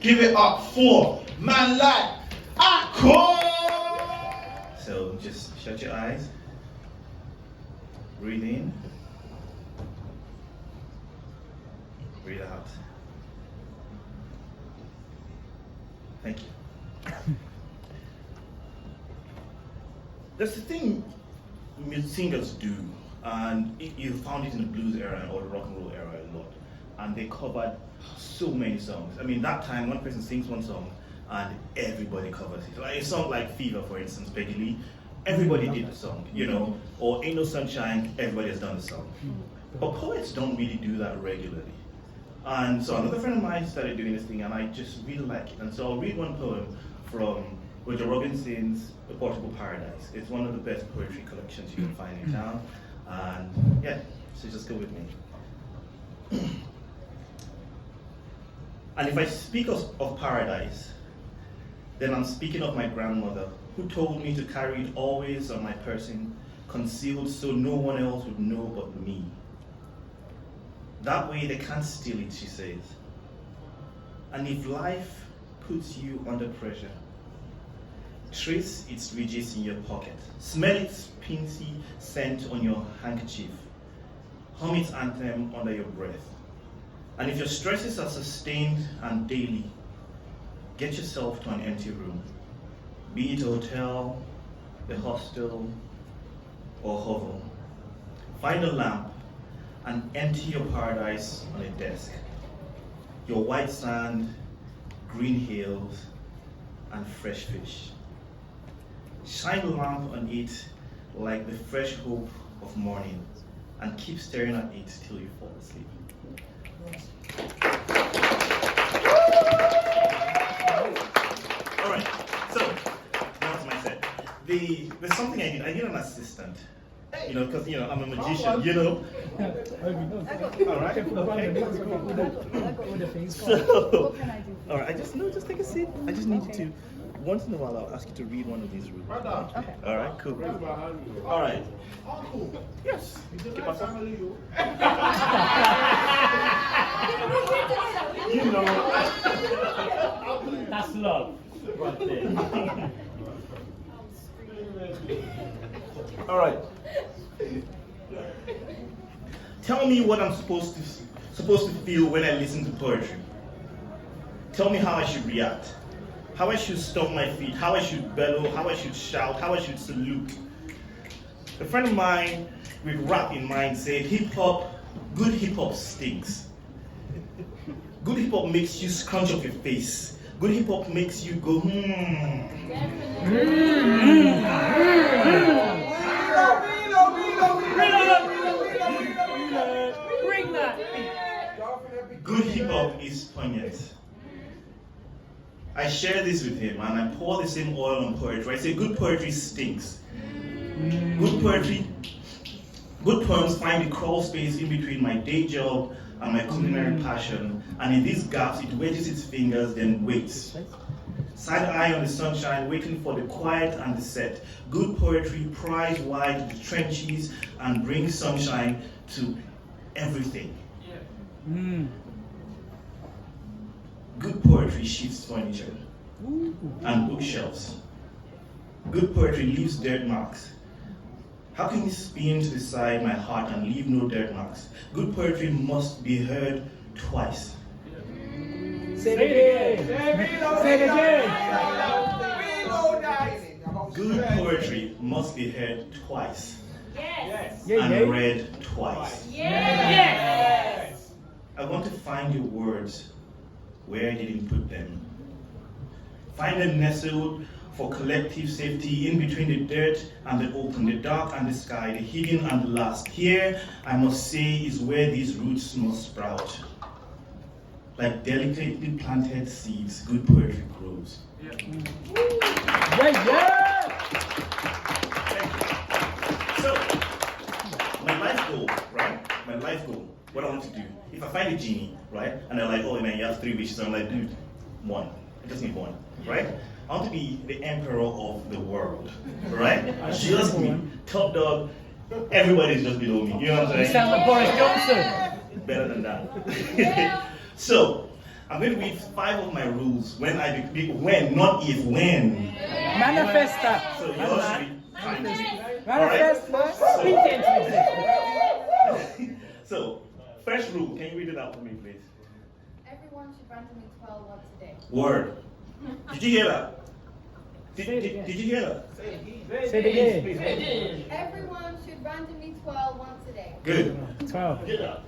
Give it up for man like Akor. So just shut your eyes. Breathe in. Breathe out. Thank you. There's a thing singers do, and you found it in the blues era or the rock and roll era a lot, and they covered so many songs. I mean, that time one person sings one song and everybody covers it. Like a song like Fever, for instance, Peggy Lee, everybody did the song, you know, or Ain't No Sunshine, everybody has done the song. But poets don't really do that regularly. And so another friend of mine started doing this thing, and I just really like it. And so I'll read one poem from Roger Robinson's A Portable Paradise. It's one of the best poetry collections you can find in town. And yeah, so just go with me. And if I speak of paradise, then I'm speaking of my grandmother, who told me to carry it always on my person, concealed so no one else would know but me. That way they can't steal it, she says. And if life puts you under pressure, trace its ridges in your pocket, smell its pinky scent on your handkerchief, hum its anthem under your breath. And if your stresses are sustained and daily, get yourself to an empty room, be it a hotel, a hostel, or hovel. Find a lamp and empty your paradise on a desk. Your white sand, green hills, and fresh fish. Shine the lamp on it like the fresh hope of morning, and keep staring at it till you fall asleep. All right, so that was my set. There's something I need. I need an assistant. You know, because you know I'm a magician. You know. All right. Okay. So, all right. Just take a seat. I just need you to. Once in a while, I'll ask you to read one of these rules. Okay. All right. Cool. All right. Yes. You know. That's love, right there. All right. Tell me what I'm supposed to feel when I listen to poetry. Tell me how I should react, how I should stomp my feet, how I should bellow, how I should shout, how I should salute. A friend of mine with rap in mind said, good hip hop stinks. Good hip hop makes you scrunch up your face. Good hip hop makes you go, Good hip hop is poignant. I share this with him and I pour the same oil on poetry. I say good poetry stinks. Good poems find the crawl space in between my day job and my culinary passion, and in these gaps it wedges its fingers, then waits. Side eye on the sunshine, waiting for the quiet and the set. Good poetry pries wide the trenches and brings sunshine to everything. Good poetry shifts furniture and bookshelves. Good poetry leaves dirt marks. How can you spin to the side my heart and leave no dirt marks? Good poetry must be heard twice. Say it again. Say it again. Good poetry must be heard twice. Yes. And read twice. Yes. I want to find your words where I didn't put them. Find them nestled for collective safety in between the dirt and the open, the dark and the sky, the hidden and the last. Here, I must say, is where these roots must sprout. Like delicately planted seeds, good poetry grows. So, my life goal, right? My life goal, what I want to do. If I find a genie, right? And they're like, oh man, you have 3 wishes. I'm like, dude, one. I just need one, right? I want to be the emperor of the world, right? Just me, top dog. Everybody's just below me. You know what I'm saying? You sound like Boris Johnson. Better than that. So, I'm going to read 5 of my rules when not if, when. Manifest that. So you all should be trying to read. Manifest So, first rule, can you read it out for me, please? Everyone should randomly twirl once a day. Word. Did you hear that? Did you hear that? Say it again. Everyone should randomly twirl once a day. Good. 12.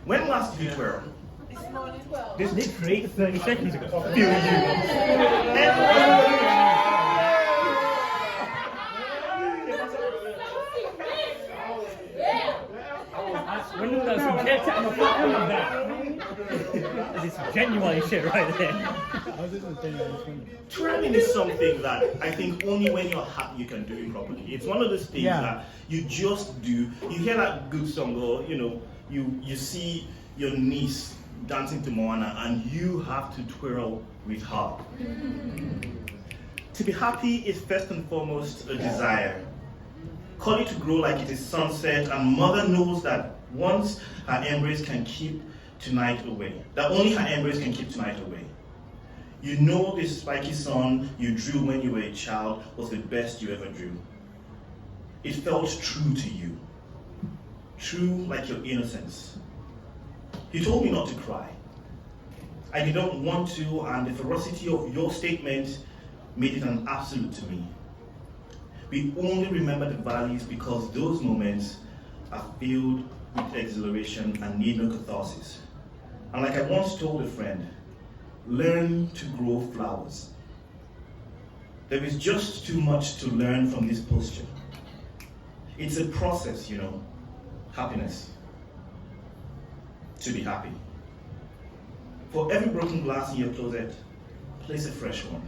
When last did you twirl? This morning, 12. This literally 30 seconds ago. When you got some cat on the front end of that. This is genuine shit right there. Twirling is something that I think only when you're happy you can do it properly. It's one of those things that you just do. You hear that good song, or you see your niece dancing to Moana, and you have to twirl with her. To be happy is first and foremost a desire. Call it to grow like it is sunset, and mother knows that once her embrace can keep tonight away. That only her embrace can keep tonight away. You know this spiky sun you drew when you were a child was the best you ever drew. It felt true to you. True like your innocence. You told me not to cry. I didn't want to, and the ferocity of your statement made it an absolute to me. We only remember the valleys because those moments are filled with exhilaration and need no catharsis. And like I once told a friend, learn to grow flowers. There is just too much to learn from this posture. It's a process, happiness. To be happy. For every broken glass in your closet, place a fresh one.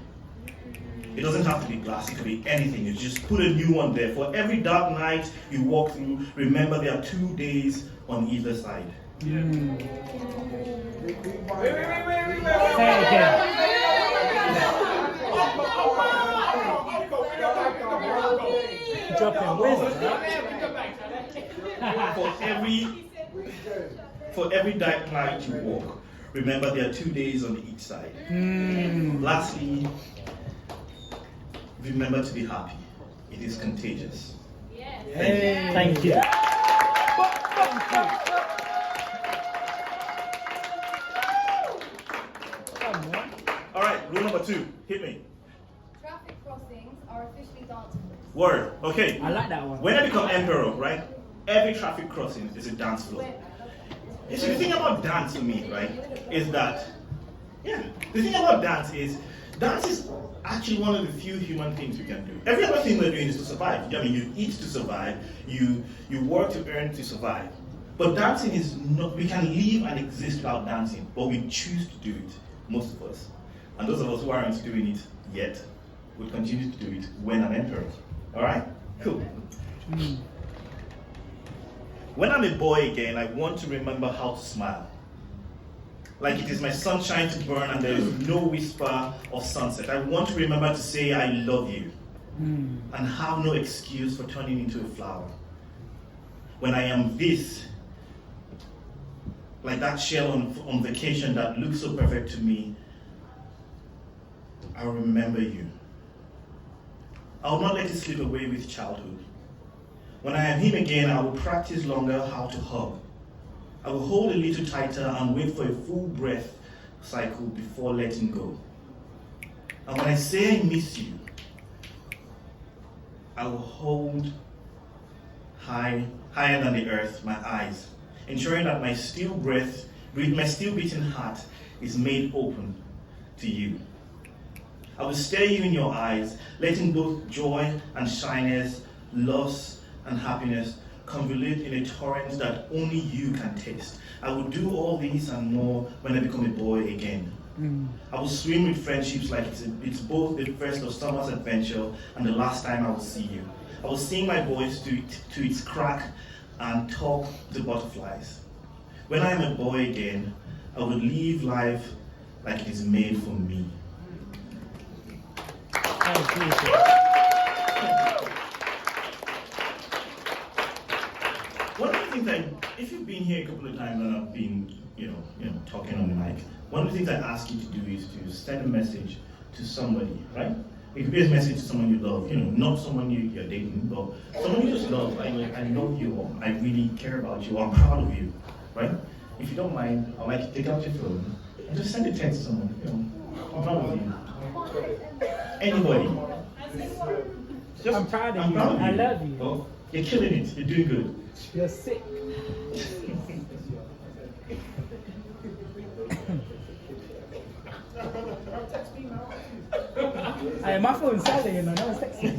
It doesn't have to be glass, it could be anything. You just put a new one there. For every dark night you walk through, remember there are 2 days on either side. Say it again. Dropping wisdom. For every dark night you walk, remember there are 2 days on each side. Lastly, remember to be happy. It is contagious. Yes. Thank you. Thank you. All right, rule number 2. Hit me. Traffic crossings are officially dance floors. Word. Okay. I like that one. When I become emperor, right? Every traffic crossing is a dance floor. You see, the thing about dance for me, right, is that, the thing about dance is actually one of the few human things we can do. Every other thing we're doing is to survive. I mean, you eat to survive, you work to earn to survive. But dancing is not, we can live and exist without dancing, but we choose to do it, most of us. And those of us who aren't doing it yet will continue to do it when I'm emperor. All right? Cool. When I'm a boy again, I want to remember how to smile. Like it is my sunshine to burn and there is no whisper of sunset. I want to remember to say I love you and have no excuse for turning into a flower. When I am this, like that shell on vacation that looks so perfect to me, I will remember you. I will not let it slip away with childhood. When I am him again, I will practice longer how to hug. I will hold a little tighter and wait for a full breath cycle before letting go. And when I say I miss you, I will hold higher than the earth, my eyes, ensuring that my still beating heart is made open to you. I will stare you in your eyes, letting both joy and shyness, loss and happiness convolute in a torrent that only you can taste. I will do all these and more when I become a boy again. I will swim with friendships like it's both the first of summer's adventure and the last time I will see you. I will sing my voice to its crack and talk to butterflies. When I am a boy again, I will live life like it is made for me. One of the things if you've been here a couple of times and I've been, talking on the mic, one of the things I ask you to do is to send a message to somebody, right? It could be a message to someone you love, not someone you're dating, but someone you just love. I love you, or I really care about you, or I'm proud of you, right? If you don't mind, I'd like you to take out your phone and just send a text to someone, I'm proud of you. Anybody. I'm proud of I'm you. proud of you. I love you. Well, you're killing it. You're doing good. You're sick. Hey, my phone's silent, no one's texting.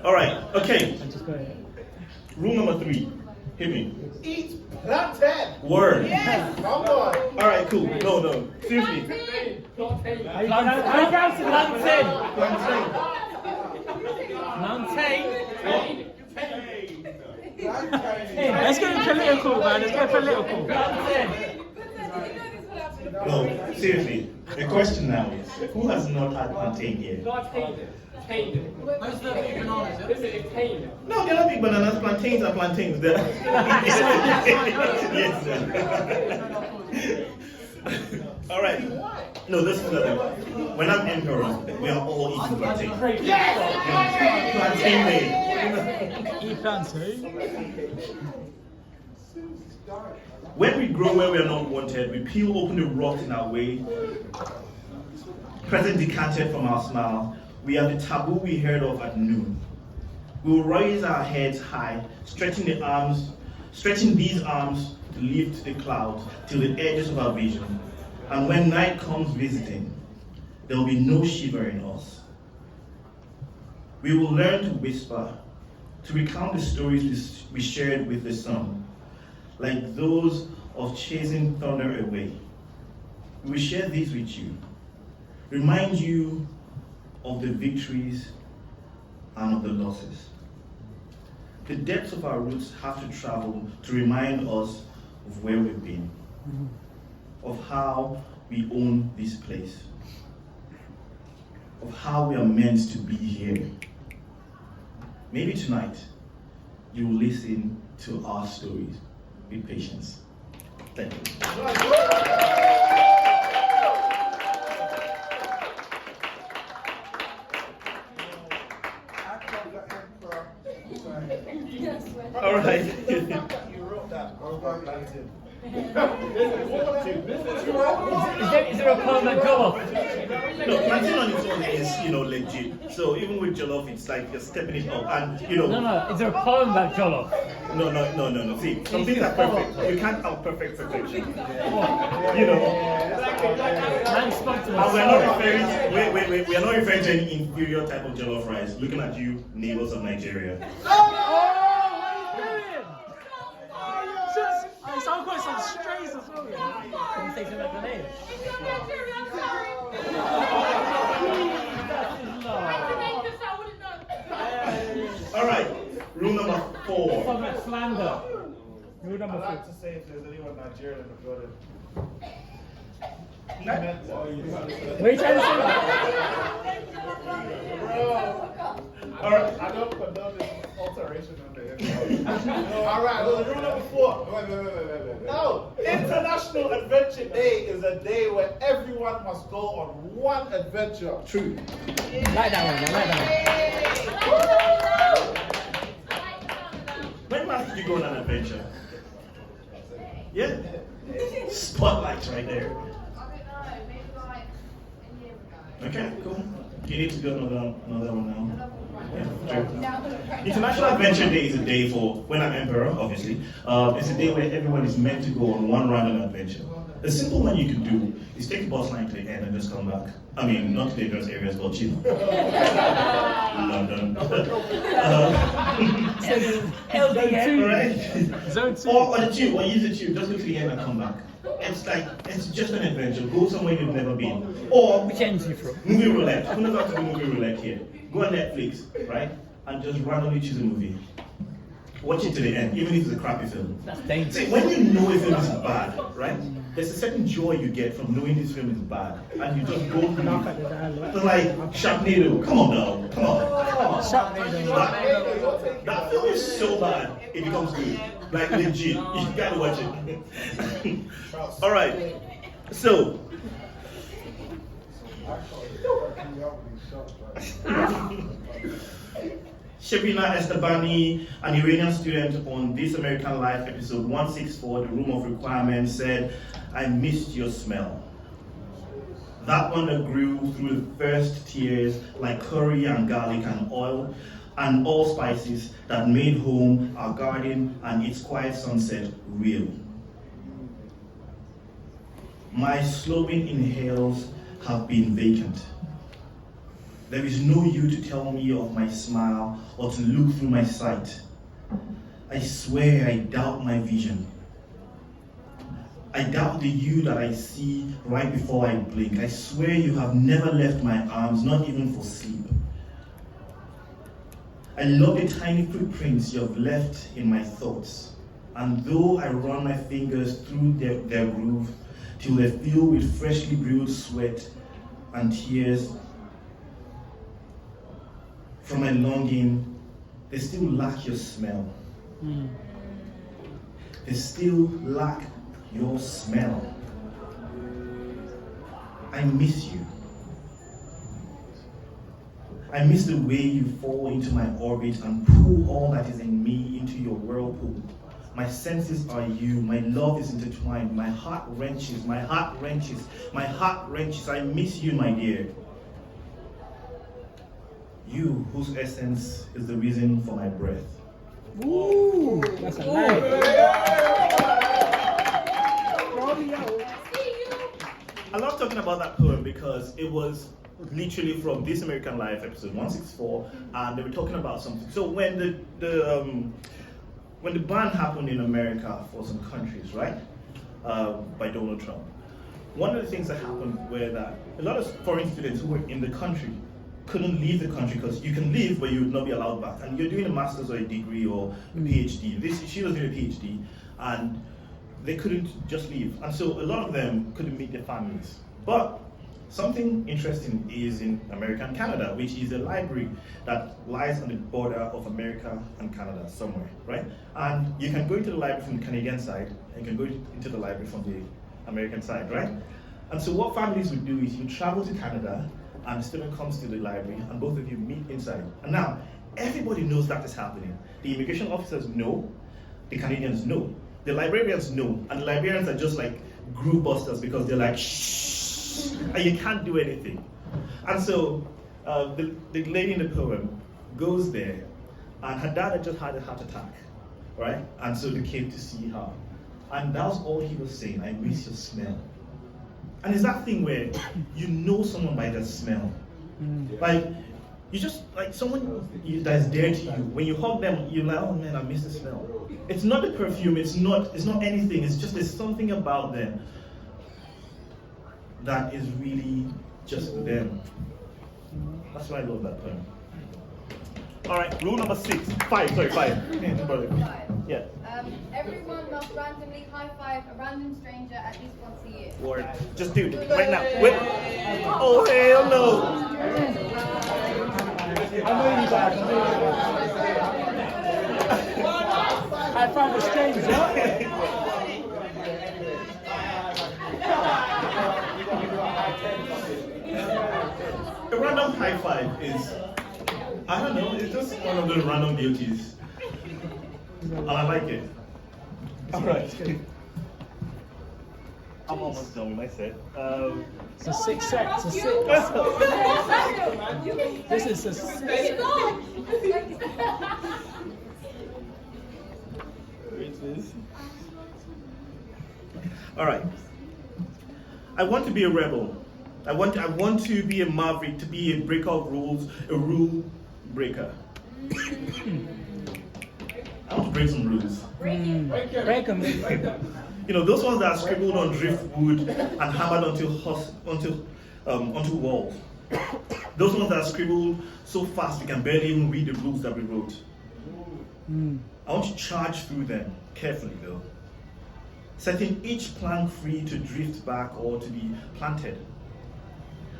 All right, okay. Just go ahead. Rule number 3. Hit me. Eat plantain. Word. Yes. Come on. All right, cool. No. Seriously. I pronounce it mountain. Mountain. Let's get political, man. Let's get political. No, seriously. The question now is, who has not had plantain here? Where's the big bananas? No, they're not big bananas. Plantains are plantains. They're yes. All right. No, this is the thing. When I'm emperor, we are all eating plantain. Yes. Plantain day. Eat plantain. When we grow where we are not wanted, we peel open the rot in our way, present decanted from our smile. We have the taboo we heard of at noon. We will raise our heads high, stretching these arms to lift the clouds till the edges of our vision. And when night comes visiting, there will be no shiver in us. We will learn to whisper, to recount the stories we shared with the sun, like those of chasing thunder away. We will share these with you, remind you of the victories and of the losses. The depths of our roots have to travel to remind us of where we've been, of how we own this place, of how we are meant to be here. Maybe tonight, you will listen to our stories with patience. Thank you. All right. You wrote that over plantain. Is there a poem that Jollof? No, plantain on its own is, legit. So even with jollof, it's like you're stepping it up, and No. Is there a poem about Jollof? No. See, some things are perfect. You can't have perfect perfection. Man spoke to And us. we are not referring. Wait. We are not referring to any inferior type of jollof rice. Looking at you, neighbors of Nigeria. I've got some strays as well. Can you say something about the name? All right. Rule number 4. Public slander. Rule number I'd 4. like to say if there's anyone Nigerian in the building. He What meant are you trying to say? All right, I don't condone this alteration on the internet. All right, well, rule number 4. Wait. No, International Adventure Day is a day where everyone must go on one adventure. True. Like that one. When last did you go on an adventure? Yeah. Spotlights right there. Okay, cool. You need to do another one now. Yeah, true. International Adventure Day is a day for, when I'm emperor, obviously, it's a day where everyone is meant to go on one random adventure. A simple one you can do is take a bus line to the end and just come back. I mean, not to dangerous areas, but London. Right? Zone 2. Or the tube, or use the tube, just go to the end and come back. It's just an adventure. Go somewhere you've never been. Or Which end are you from? movie roulette. Who knows how to do movie roulette here? Go on Netflix, right? And just randomly choose a movie. watch it to the end, even if it's a crappy film. That's dangerous. See, when you know a film is bad, right? There's a certain joy you get from knowing this film is bad, and you just go through it. It's like Sharknado. Come on now, come on. That film is so bad, it becomes good. Like legit, you gotta watch it. All right, so. Shabina Estabani, an Iranian student on This American Life episode 164, The Room of Requirement, said, I missed your smell. That one that grew through the first tears like curry and garlic and oil and all spices that made home, our garden, and its quiet sunset real. My slowing inhales have been vacant. There is no you to tell me of my smile or to look through my sight. I swear I doubt my vision. I doubt the you that I see right before I blink. I swear you have never left my arms, not even for sleep. I love the tiny footprints you have left in my thoughts. And though I run my fingers through their groove till they fill with freshly brewed sweat and tears, from my longing, they still lack your smell. They still lack your smell. I miss you. I miss the way you fall into my orbit and pull all that is in me into your whirlpool. My senses are you, my love is intertwined, my heart wrenches, my heart wrenches, my heart wrenches. I miss you, my dear. You, whose essence is the reason for my breath. Ooh, that's a lie. I love talking about that poem because it was literally from This American Life episode 164, and they were talking about something. So when the ban happened in America for some countries, right, by Donald Trump, one of the things that happened were that a lot of foreign students who were in the country couldn't leave the country because you can leave but you would not be allowed back. And you're doing a master's or a degree or a PhD. She was doing a PhD and they couldn't just leave. And so a lot of them couldn't meet their families. But something interesting is in America and Canada, which is a library that lies on the border of America and Canada somewhere, right? And you can go into the library from the Canadian side and you can go into the library from the American side, right? And so what families would do is you travel to Canada and the student comes to the library and both of you meet inside. And now, everybody knows that is happening. The immigration officers know, the Canadians know, the librarians know, and the librarians are just like group busters because they're like, shh, and you can't do anything. And so, the lady in the poem goes there, and her dad had just had a heart attack, right? And so they came to see her. And that was all he was saying, I miss your smell. And it's that thing where you know someone by their smell. Like, you just, like someone that's dear to you, when you hug them, you're like, oh man, I miss the smell. It's not the perfume, it's not anything, it's just there's something about them that is really just them. That's why I love that poem. All right, rule number 5. Yeah. Everyone must randomly high-five a random stranger at least once a year. Or just do it right now. Wait. Oh hell no! I know you guys. I found a stranger. A random high five is, I don't know, it's just one of those random beauties. And I like it. Alright. I'm almost done with my set. It's a 6 sets. This is a 6. Alright. I want to be a rebel. I want to be a maverick, to be a breaker of rules, a rule breaker. I want to break some rules. Break them. You know, those ones that are scribbled on driftwood and hammered onto walls. Those ones that are scribbled so fast we can barely even read the rules that we wrote. I want to charge through them, carefully though, setting each plank free to drift back or to be planted.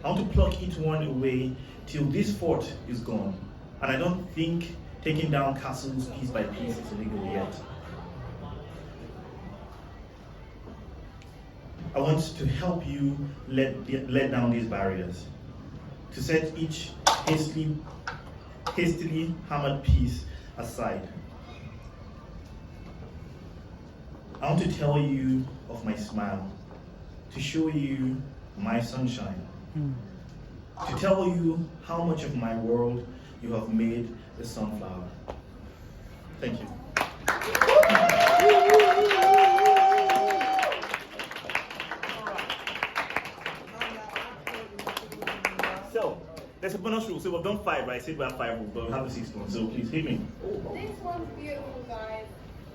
I want to pluck each one away till this fort is gone, and I don't think taking down castles piece by piece is illegal yet. I want to help you let down these barriers, to set each hastily hammered piece aside. I want to tell you of my smile, to show you my sunshine, to tell you how much of my world you have made a sunflower. Thank you. So, there's a bonus rule. So we've done 5, right? I said we have 5, but we have the 6th one. So please hit me. This one's beautiful, guys.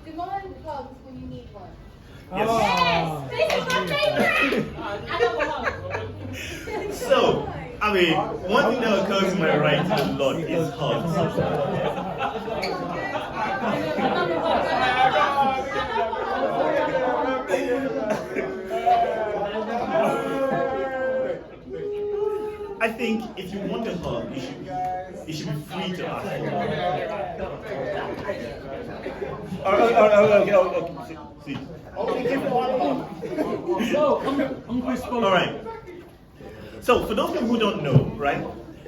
Demand plugs when you need one. Yes. Yes! This is my favorite! So, I mean, one thing that occurs to my right a lot is hugs. I think if you want a hug, you should be free to ask. Okay. See. All right. So, for those people who don't know, right,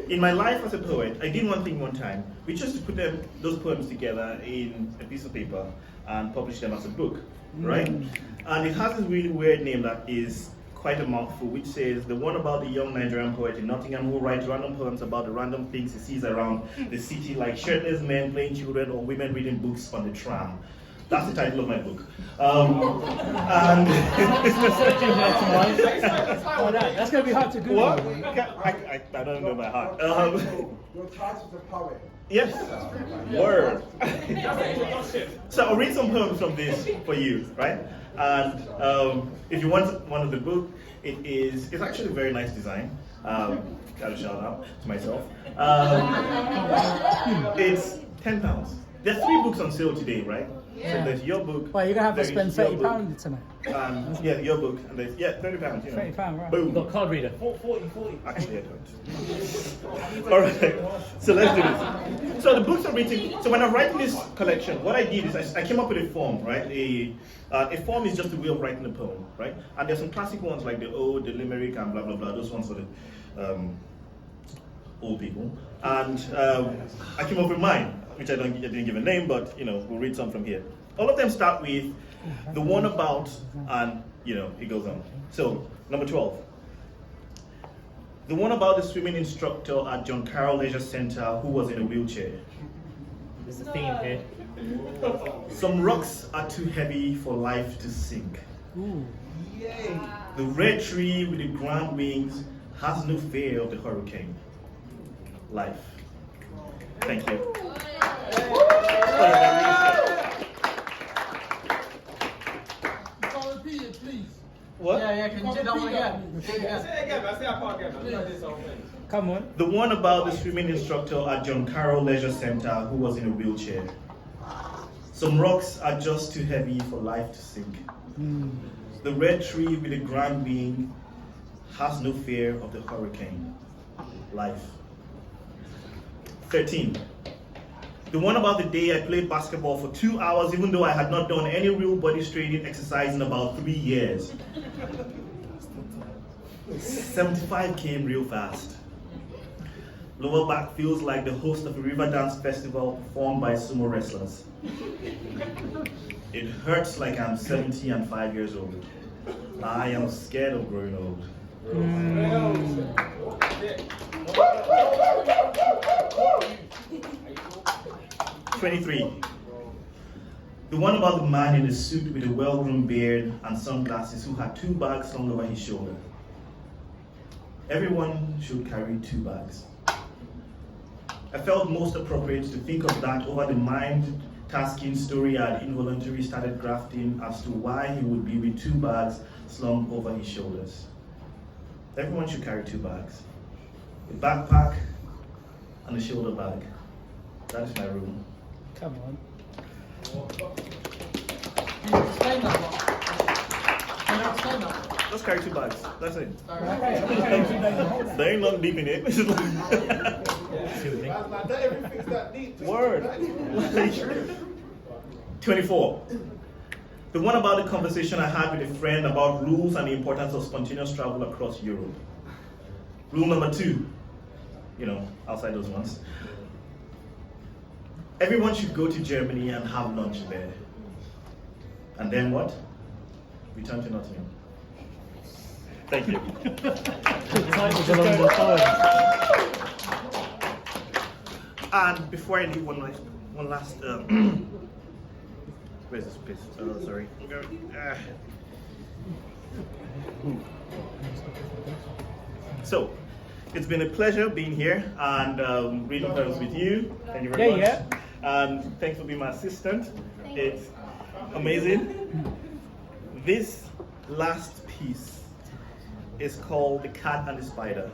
in my life as a poet, I did one thing one time, which was to put those poems together in a piece of paper and publish them as a book, right? And it has this really weird name that is quite a mouthful, which says, the one about the young Nigerian poet in Nottingham who writes random poems about the random things he sees around the city, like shirtless men playing children or women reading books on the tram. That's the title of my book. And that's going to be hard to Google. What? I don't know by heart. Your title's a poet. Yes. Word. So I'll read some poems from this for you, right? And if you want one of the book, it's actually a very nice design. Got a shout out to myself. It's £10. There's 3 books on sale today, right? Yeah. So there's your book. Well, you're going to have to there is spend your £30 book, tonight. yeah, your book, and there's £30. You know. £30, right. Boom. You've got card reader. 40. Actually, I don't. All right, so let's do this. So the books are written. So when I'm writing this collection, what I did is I came up with a form, right? A form is just a way of writing a poem, right? And there's some classic ones like the ode, the limerick, and blah blah blah. Those ones for the old people. And I came up with mine, which I didn't give a name, but you know we'll read some from here. All of them start with the one about, and you know it goes on. So number 12. The one about the swimming instructor at John Carroll Leisure Center who was in a wheelchair. There's a theme here. Some rocks are too heavy for life to sink. Ooh. The red tree with the grand wings has no fear of the hurricane. Life. Thank you. Repeat it, please. What? Yeah, can you do that one again? Say it again. I say I can't again. I know this whole thing. Come on. The one about the swimming instructor at John Carroll Leisure Center who was in a wheelchair. Some rocks are just too heavy for life to sink. The red tree with the grand wing has no fear of the hurricane. Life. 13. The one about the day I played basketball for 2 hours even though I had not done any real body straining exercise in about 3 years. 75 came real fast. Lower back feels like the host of a river dance festival performed by sumo wrestlers. It hurts like I'm 70 and 5 years old. I am scared of growing old. 23. The one about the man in a suit with a well-groomed beard and sunglasses who had 2 bags slung over his shoulder. Everyone should carry 2 bags. I felt most appropriate to think of that over the mind-tasking story I had involuntarily started grafting as to why he would be with 2 bags slung over his shoulders. Everyone should carry 2 bags. A backpack and a shoulder bag. That is my rule. Come on. Can you explain that one? Can you explain that? Just carry 2 bags. That's it. Sorry. There ain't nothing deep in it. Not everything's that deep. Word. 24. The one about the conversation I had with a friend about rules and the importance of spontaneous travel across Europe. Rule number 2, outside those ones. Everyone should go to Germany and have lunch there. And then what? Return to Nottingham. Thank you. Time is along the time. And before I leave, one last. Where's this piece? Oh, sorry. So, it's been a pleasure being here and reading poems with you. Thank you very much. Yeah. And thanks for being my assistant. It's amazing. This last piece is called The Cat and the Spider.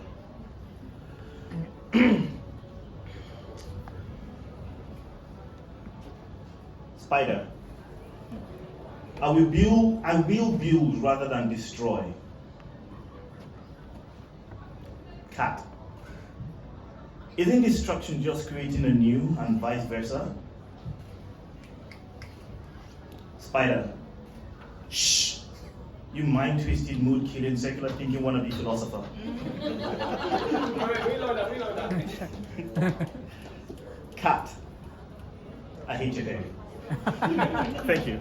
Spider. I will build rather than destroy. Cat. Isn't destruction just creating a new and vice versa? Spider. Shh. You mind-twisted, mood-killing, secular thinking wannabe philosopher. Reload that. Cat. I hate you there. Thank you.